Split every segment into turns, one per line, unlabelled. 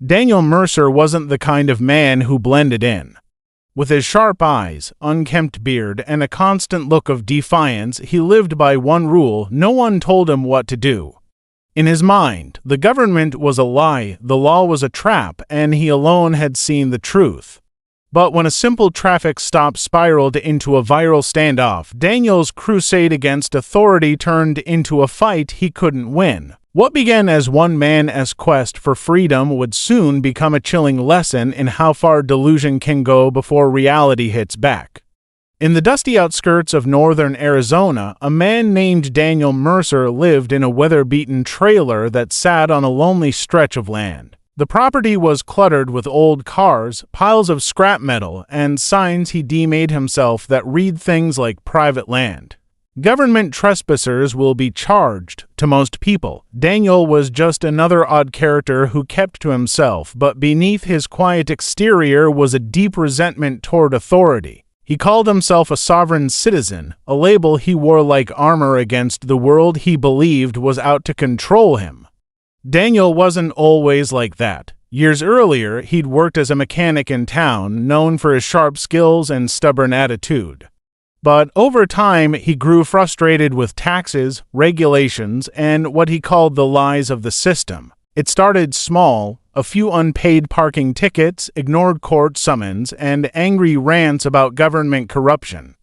Daniel Mercer wasn't the kind of man who blended in. With his sharp eyes, unkempt beard, and a constant look of defiance, he lived by one rule: no one told him what to do. In his mind, the government was a lie, the law was a trap, and he alone had seen the truth. But when a simple traffic stop spiraled into a viral standoff, Daniel's crusade against authority turned into a fight he couldn't win. What began as one man's quest for freedom would soon become a chilling lesson in how far delusion can go before reality hits back. In the dusty outskirts of northern Arizona, a man named Daniel Mercer lived in a weather-beaten trailer that sat on a lonely stretch of land. The property was cluttered with old cars, piles of scrap metal, and signs he demade himself that read things like private land. Government trespassers will be charged. To most people, Daniel was just another odd character who kept to himself, but beneath his quiet exterior was a deep resentment toward authority. He called himself a sovereign citizen, a label he wore like armor against the world he believed was out to control him. Daniel wasn't always like that. Years earlier, he'd worked as a mechanic in town, known for his sharp skills and stubborn attitude. But over time, he grew frustrated with taxes, regulations, and what he called the lies of the system. It started small: a few unpaid parking tickets, ignored court summons, and angry rants about government corruption.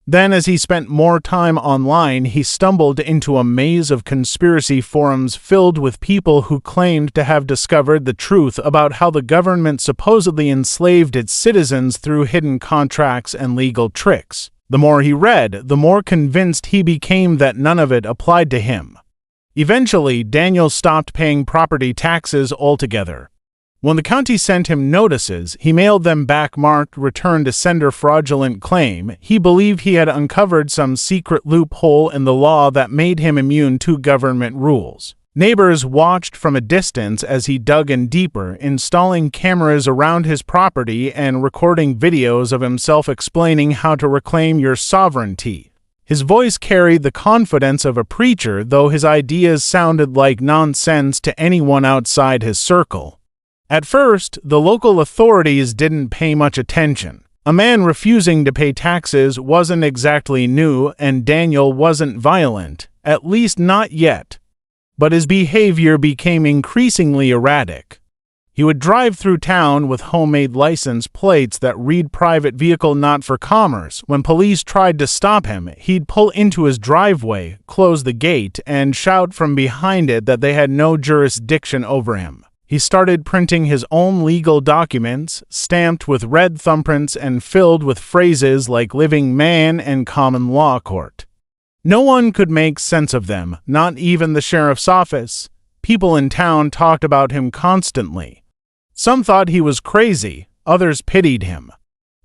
Then, as he spent more time online, he stumbled into a maze of conspiracy forums filled with people who claimed to have discovered the truth about how the government supposedly enslaved its citizens through hidden contracts and legal tricks. The more he read, the more convinced he became that none of it applied to him. Eventually, Daniel stopped paying property taxes altogether. When the county sent him notices, he mailed them back marked "Return to Sender Fraudulent Claim." He believed he had uncovered some secret loophole in the law that made him immune to government rules. Neighbors watched from a distance as he dug in deeper, installing cameras around his property and recording videos of himself explaining how to reclaim your sovereignty. His voice carried the confidence of a preacher, though his ideas sounded like nonsense to anyone outside his circle. At first, the local authorities didn't pay much attention. A man refusing to pay taxes wasn't exactly new, and Daniel wasn't violent, at least not yet. But his behavior became increasingly erratic. He would drive through town with homemade license plates that read "private vehicle not for commerce." When police tried to stop him, he'd pull into his driveway, close the gate, and shout from behind it that they had no jurisdiction over him. He started printing his own legal documents, stamped with red thumbprints and filled with phrases like "living man" and "common law court." No one could make sense of them, not even the sheriff's office. People in town talked about him constantly. Some thought he was crazy, others pitied him.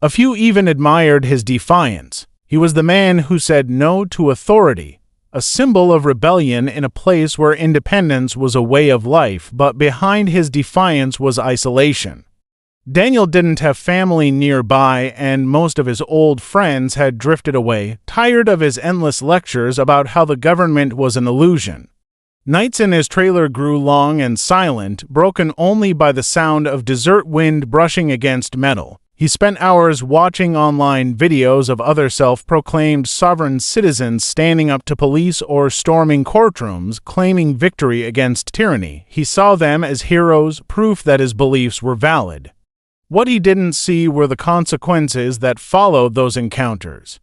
A few even admired his defiance. He was the man who said no to authority, a symbol of rebellion in a place where independence was a way of life, but behind his defiance was isolation. Daniel didn't have family nearby, and most of his old friends had drifted away, tired of his endless lectures about how the government was an illusion. Nights in his trailer grew long and silent, broken only by the sound of desert wind brushing against metal. He spent hours watching online videos of other self-proclaimed sovereign citizens standing up to police or storming courtrooms, claiming victory against tyranny. He saw them as heroes, proof that his beliefs were valid. What he didn't see were the consequences that followed those encounters.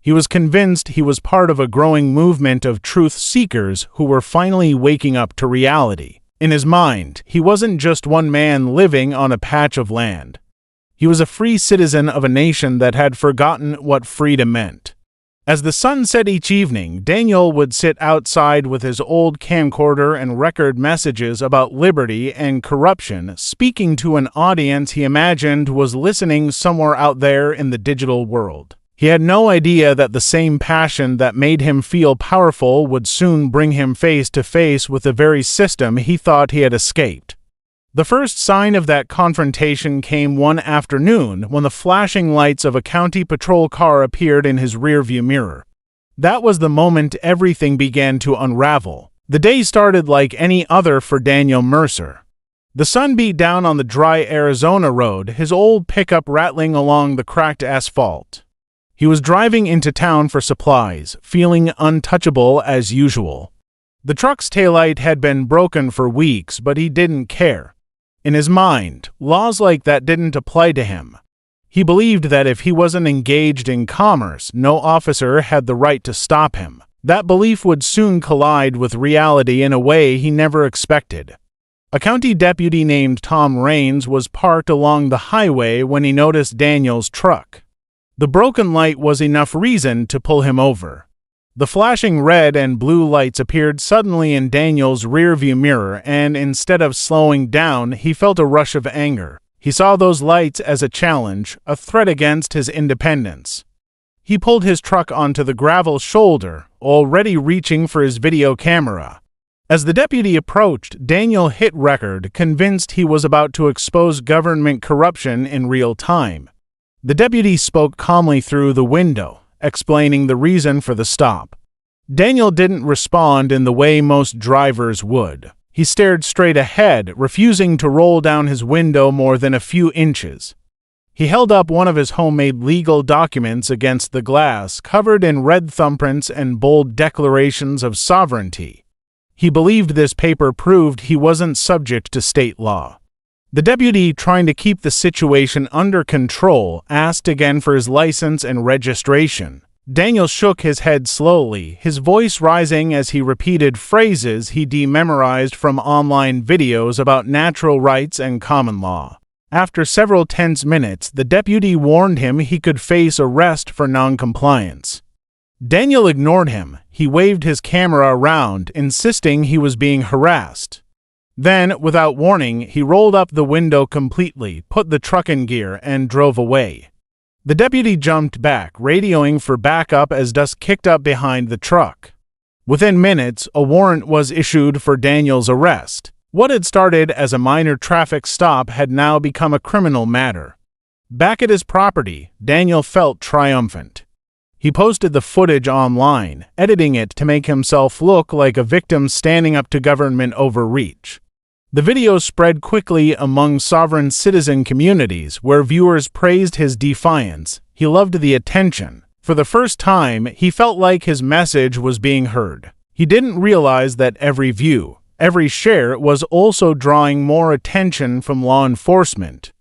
He was convinced he was part of a growing movement of truth seekers who were finally waking up to reality. In his mind, he wasn't just one man living on a patch of land. He was a free citizen of a nation that had forgotten what freedom meant. As the sun set each evening, Daniel would sit outside with his old camcorder and record messages about liberty and corruption, speaking to an audience he imagined was listening somewhere out there in the digital world. He had no idea that the same passion that made him feel powerful would soon bring him face to face with the very system he thought he had escaped. The first sign of that confrontation came one afternoon when the flashing lights of a county patrol car appeared in his rearview mirror. That was the moment everything began to unravel. The day started like any other for Daniel Mercer. The sun beat down on the dry Arizona road, his old pickup rattling along the cracked asphalt. He was driving into town for supplies, feeling untouchable as usual. The truck's taillight had been broken for weeks, but he didn't care. In his mind, laws like that didn't apply to him. He believed that if he wasn't engaged in commerce, no officer had the right to stop him. That belief would soon collide with reality in a way he never expected. A county deputy named Tom Raines was parked along the highway when he noticed Daniel's truck. The broken light was enough reason to pull him over. The flashing red and blue lights appeared suddenly in Daniel's rearview mirror, and instead of slowing down, he felt a rush of anger. He saw those lights as a challenge, a threat against his independence. He pulled his truck onto the gravel shoulder, already reaching for his video camera. As the deputy approached, Daniel hit record, convinced he was about to expose government corruption in real time. The deputy spoke calmly through the window, explaining the reason for the stop. Daniel didn't respond in the way most drivers would. He stared straight ahead, refusing to roll down his window more than a few inches. He held up one of his homemade legal documents against the glass, covered in red thumbprints and bold declarations of sovereignty. He believed this paper proved he wasn't subject to state law. The deputy, trying to keep the situation under control, asked again for his license and registration. Daniel shook his head slowly, his voice rising as he repeated phrases he dememorized from online videos about natural rights and common law. After several tense minutes, the deputy warned him he could face arrest for noncompliance. Daniel ignored him. He waved his camera around, insisting he was being harassed. Then, without warning, he rolled up the window completely, put the truck in gear, and drove away. The deputy jumped back, radioing for backup as dust kicked up behind the truck. Within minutes, a warrant was issued for Daniel's arrest. What had started as a minor traffic stop had now become a criminal matter. Back at his property, Daniel felt triumphant. He posted the footage online, editing it to make himself look like a victim standing up to government overreach. The video spread quickly among sovereign citizen communities where viewers praised his defiance. He loved the attention. For the first time, he felt like his message was being heard. He didn't realize that every view, every share was also drawing more attention from law enforcement.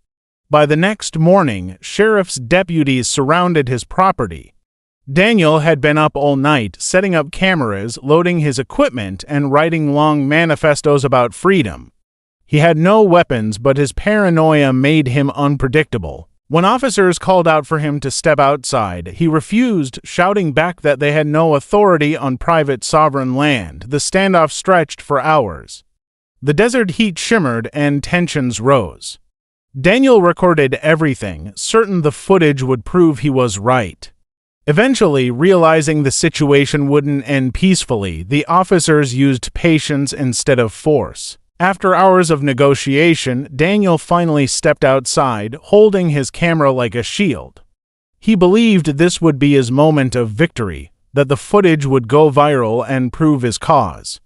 By the next morning, sheriff's deputies surrounded his property. Daniel had been up all night, setting up cameras, loading his equipment, and writing long manifestos about freedom. He had no weapons, but his paranoia made him unpredictable. When officers called out for him to step outside, he refused, shouting back that they had no authority on private sovereign land. The standoff stretched for hours. The desert heat shimmered and tensions rose. Daniel recorded everything, certain the footage would prove he was right. Eventually, realizing the situation wouldn't end peacefully, the officers used patience instead of force. After hours of negotiation, Daniel finally stepped outside, holding his camera like a shield. He believed this would be his moment of victory, that the footage would go viral and prove his cause.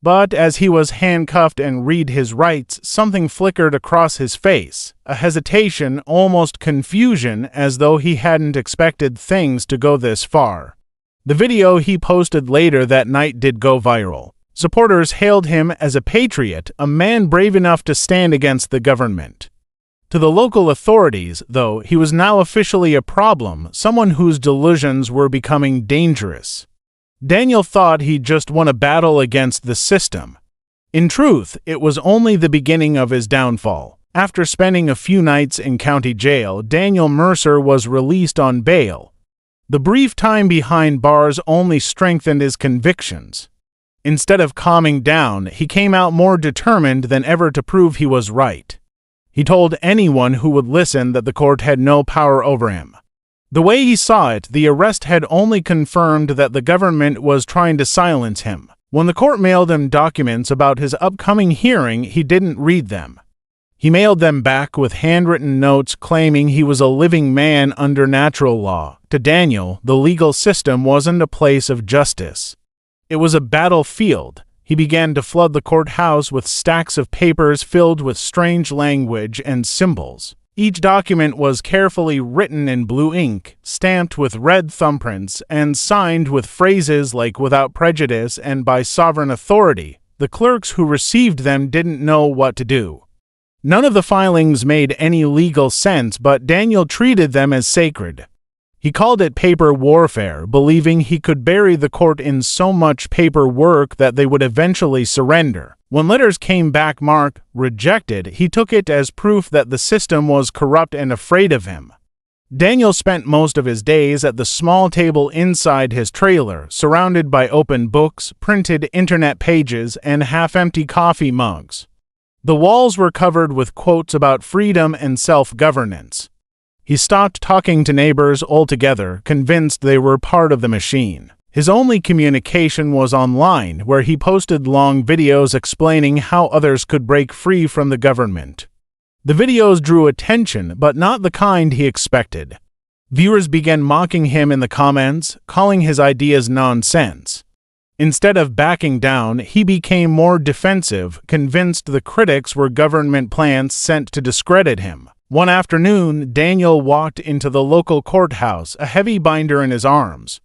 But as he was handcuffed and read his rights, something flickered across his face, a hesitation, almost confusion, as though he hadn't expected things to go this far. The video he posted later that night did go viral. Supporters hailed him as a patriot, a man brave enough to stand against the government. To the local authorities, though, he was now officially a problem, someone whose delusions were becoming dangerous. Daniel thought he'd just won a battle against the system. In truth, it was only the beginning of his downfall. After spending a few nights in county jail, Daniel Mercer was released on bail. The brief time behind bars only strengthened his convictions. Instead of calming down, he came out more determined than ever to prove he was right. He told anyone who would listen that the court had no power over him. The way he saw it, the arrest had only confirmed that the government was trying to silence him. When the court mailed him documents about his upcoming hearing, he didn't read them. He mailed them back with handwritten notes claiming he was a living man under natural law. To Daniel, the legal system wasn't a place of justice. It was a battlefield. He began to flood the courthouse with stacks of papers filled with strange language and symbols. Each document was carefully written in blue ink, stamped with red thumbprints, and signed with phrases like "without prejudice" and "by sovereign authority." The clerks who received them didn't know what to do. None of the filings made any legal sense, but Daniel treated them as sacred. He called it paper warfare, believing he could bury the court in so much paperwork that they would eventually surrender. When letters came back marked "rejected," he took it as proof that the system was corrupt and afraid of him. Daniel spent most of his days at the small table inside his trailer, surrounded by open books, printed internet pages, and half-empty coffee mugs. The walls were covered with quotes about freedom and self-governance. He stopped talking to neighbors altogether, convinced they were part of the machine. His only communication was online, where he posted long videos explaining how others could break free from the government. The videos drew attention, but not the kind he expected. Viewers began mocking him in the comments, calling his ideas nonsense. Instead of backing down, he became more defensive, convinced the critics were government plants sent to discredit him. One afternoon, Daniel walked into the local courthouse, a heavy binder in his arms.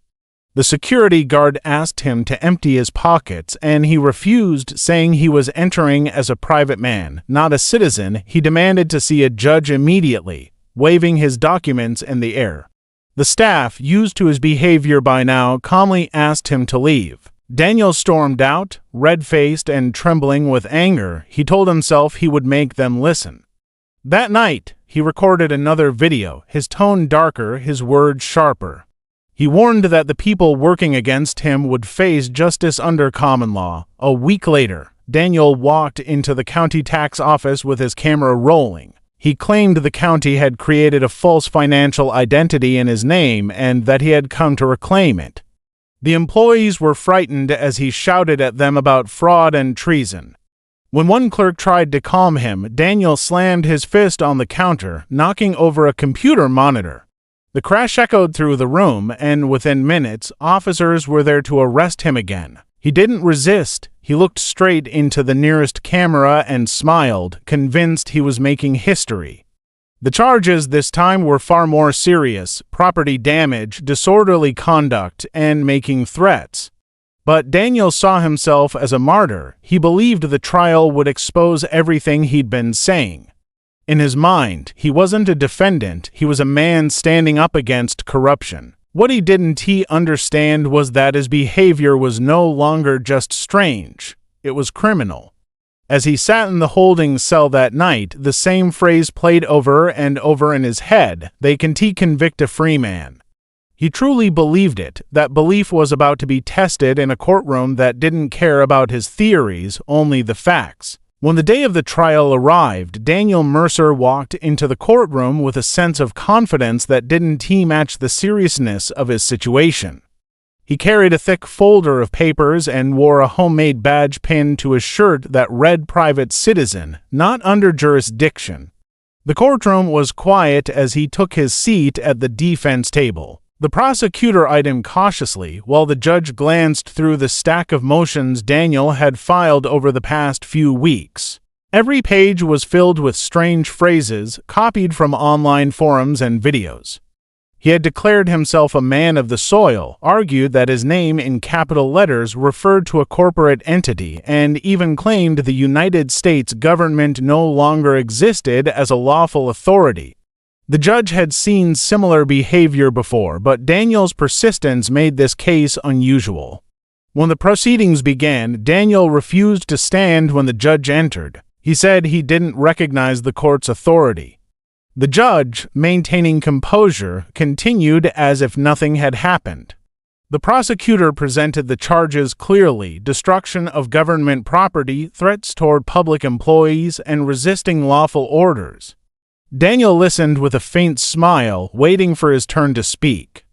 The security guard asked him to empty his pockets, and he refused, saying he was entering as a private man, not a citizen. He demanded to see a judge immediately, waving his documents in the air. The staff, used to his behavior by now, calmly asked him to leave. Daniel stormed out, red-faced and trembling with anger. He told himself he would make them listen. That night, he recorded another video, his tone darker, his words sharper. He warned that the people working against him would face justice under common law. A week later, Daniel walked into the county tax office with his camera rolling. He claimed the county had created a false financial identity in his name and that he had come to reclaim it. The employees were frightened as he shouted at them about fraud and treason. When one clerk tried to calm him, Daniel slammed his fist on the counter, knocking over a computer monitor. The crash echoed through the room, and within minutes, officers were there to arrest him again. He didn't resist. He looked straight into the nearest camera and smiled, convinced he was making history. The charges this time were far more serious: property damage, disorderly conduct, and making threats. But Daniel saw himself as a martyr. He believed the trial would expose everything he'd been saying. In his mind, he wasn't a defendant, he was a man standing up against corruption. What he didn't understand was that his behavior was no longer just strange, it was criminal. As he sat in the holding cell that night, the same phrase played over and over in his head: "They can't convict a free man." He truly believed it. That belief was about to be tested in a courtroom that didn't care about his theories, only the facts. When the day of the trial arrived, Daniel Mercer walked into the courtroom with a sense of confidence that didn't match the seriousness of his situation. He carried a thick folder of papers and wore a homemade badge pinned to his shirt that read "Private Citizen, not under jurisdiction." The courtroom was quiet as he took his seat at the defense table. The prosecutor eyed him cautiously, while the judge glanced through the stack of motions Daniel had filed over the past few weeks. Every page was filled with strange phrases, copied from online forums and videos. He had declared himself a man of the soil, argued that his name in capital letters referred to a corporate entity, and even claimed the United States government no longer existed as a lawful authority. The judge had seen similar behavior before, but Daniel's persistence made this case unusual. When the proceedings began, Daniel refused to stand when the judge entered. He said he didn't recognize the court's authority. The judge, maintaining composure, continued as if nothing had happened. The prosecutor presented the charges clearly: destruction of government property, threats toward public employees, and resisting lawful orders. Daniel listened with a faint smile, waiting for his turn to speak.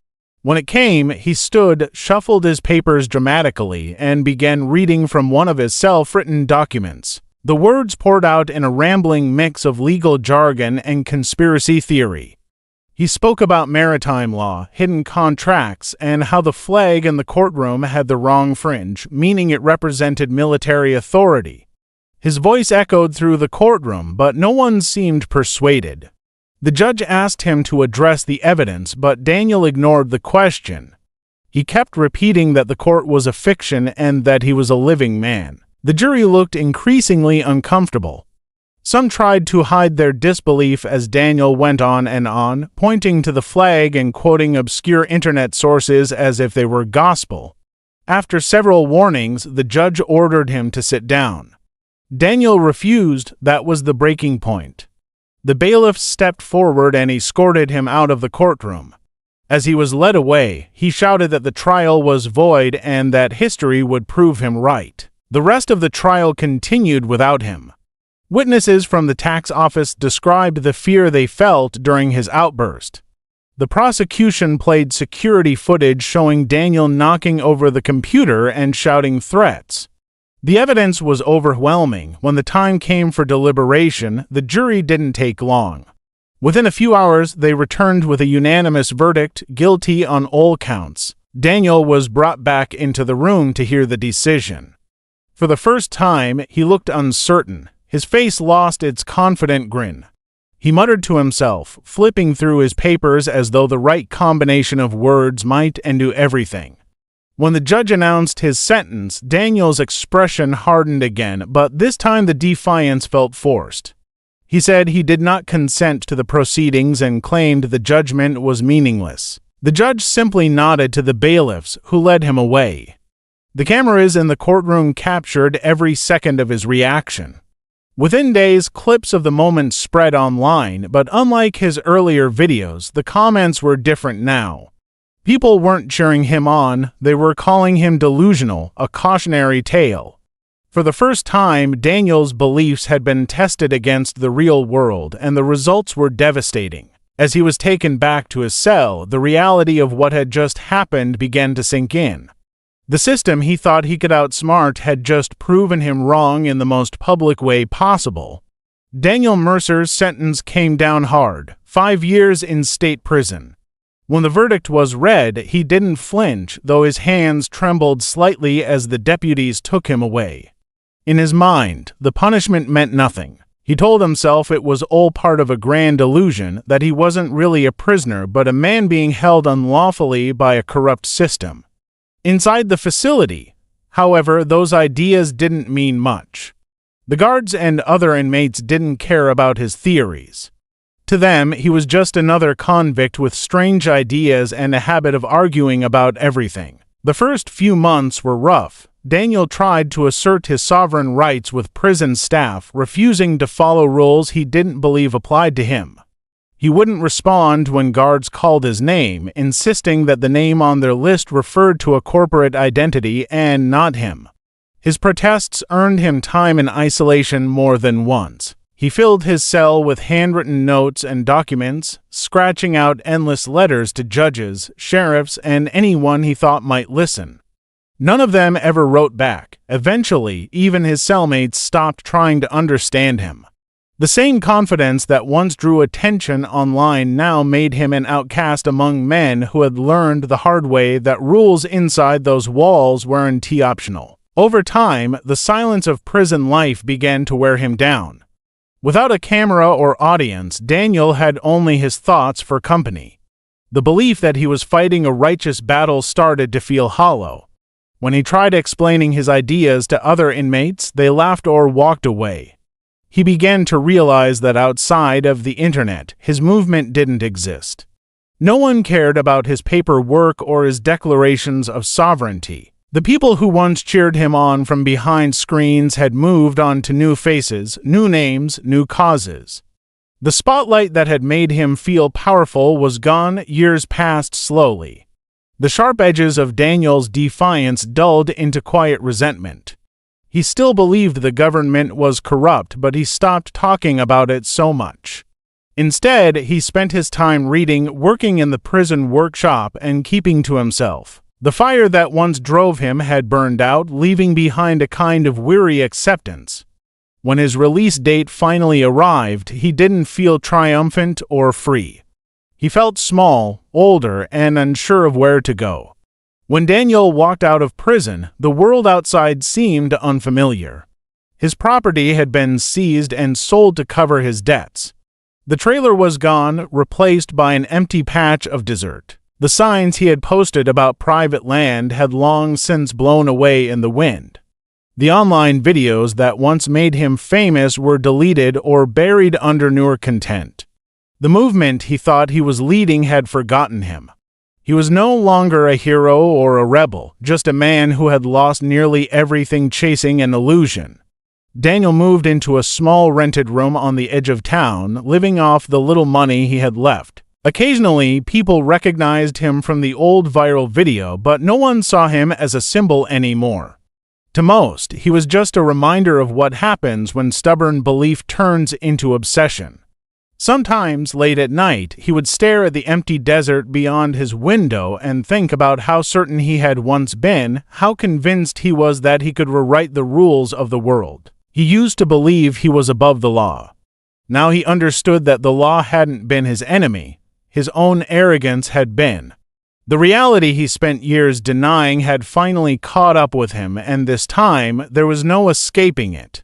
When it came, he stood, shuffled his papers dramatically, and began reading from one of his self-written documents. The words poured out in a rambling mix of legal jargon and conspiracy theory. He spoke about maritime law, hidden contracts, and how the flag in the courtroom had the wrong fringe, meaning it represented military authority. His voice echoed through the courtroom, but no one seemed persuaded. The judge asked him to address the evidence, but Daniel ignored the question. He kept repeating that the court was a fiction and that he was a living man. The jury looked increasingly uncomfortable. Some tried to hide their disbelief as Daniel went on, pointing to the flag and quoting obscure internet sources as if they were gospel. After several warnings, the judge ordered him to sit down. Daniel refused. That was the breaking point. The bailiff stepped forward and escorted him out of the courtroom. As he was led away, he shouted that the trial was void and that history would prove him right. The rest of the trial continued without him. Witnesses from the tax office described the fear they felt during his outburst. The prosecution played security footage showing Daniel knocking over the computer and shouting threats. The evidence was overwhelming. When the time came for deliberation, the jury didn't take long. Within a few hours, they returned with a unanimous verdict, guilty on all counts. Daniel was brought back into the room to hear the decision. For the first time, he looked uncertain. His face lost its confident grin. He muttered to himself, flipping through his papers as though the right combination of words might undo everything. When the judge announced his sentence, Daniel's expression hardened again, but this time the defiance felt forced. He said he did not consent to the proceedings and claimed the judgment was meaningless. The judge simply nodded to the bailiffs, who led him away. The cameras in the courtroom captured every second of his reaction. Within days, clips of the moment spread online, but unlike his earlier videos, the comments were different now. People weren't cheering him on, they were calling him delusional, a cautionary tale. For the first time, Daniel's beliefs had been tested against the real world, and the results were devastating. As he was taken back to his cell, the reality of what had just happened began to sink in. The system he thought he could outsmart had just proven him wrong in the most public way possible. Daniel Mercer's sentence came down hard, 5 years in state prison. When the verdict was read, he didn't flinch, though his hands trembled slightly as the deputies took him away. In his mind, the punishment meant nothing. He told himself it was all part of a grand illusion, that he wasn't really a prisoner but a man being held unlawfully by a corrupt system. Inside the facility, however, those ideas didn't mean much. The guards and other inmates didn't care about his theories. To them, he was just another convict with strange ideas and a habit of arguing about everything. The first few months were rough. Daniel tried to assert his sovereign rights with prison staff, refusing to follow rules he didn't believe applied to him. He wouldn't respond when guards called his name, insisting that the name on their list referred to a corporate identity and not him. His protests earned him time in isolation more than once. He filled his cell with handwritten notes and documents, scratching out endless letters to judges, sheriffs, and anyone he thought might listen. None of them ever wrote back. Eventually, even his cellmates stopped trying to understand him. The same confidence that once drew attention online now made him an outcast among men who had learned the hard way that rules inside those walls weren't optional. Over time, the silence of prison life began to wear him down. Without a camera or audience, Daniel had only his thoughts for company. The belief that he was fighting a righteous battle started to feel hollow. When he tried explaining his ideas to other inmates, they laughed or walked away. He began to realize that outside of the internet, his movement didn't exist. No one cared about his paperwork or his declarations of sovereignty. The people who once cheered him on from behind screens had moved on to new faces, new names, new causes. The spotlight that had made him feel powerful was gone. Years passed slowly. The sharp edges of Daniel's defiance dulled into quiet resentment. He still believed the government was corrupt, but he stopped talking about it so much. Instead, he spent his time reading, working in the prison workshop, and keeping to himself. The fire that once drove him had burned out, leaving behind a kind of weary acceptance. When his release date finally arrived, he didn't feel triumphant or free. He felt small, older, and unsure of where to go. When Daniel walked out of prison, the world outside seemed unfamiliar. His property had been seized and sold to cover his debts. The trailer was gone, replaced by an empty patch of desert. The signs he had posted about private land had long since blown away in the wind. The online videos that once made him famous were deleted or buried under newer content. The movement he thought he was leading had forgotten him. He was no longer a hero or a rebel, just a man who had lost nearly everything chasing an illusion. Daniel moved into a small rented room on the edge of town, living off the little money he had left. Occasionally, people recognized him from the old viral video, but no one saw him as a symbol anymore. To most, he was just a reminder of what happens when stubborn belief turns into obsession. Sometimes, late at night, he would stare at the empty desert beyond his window and think about how certain he had once been, how convinced he was that he could rewrite the rules of the world. He used to believe he was above the law. Now he understood that the law hadn't been his enemy. His own arrogance had been. The reality he spent years denying had finally caught up with him, and this time there was no escaping it.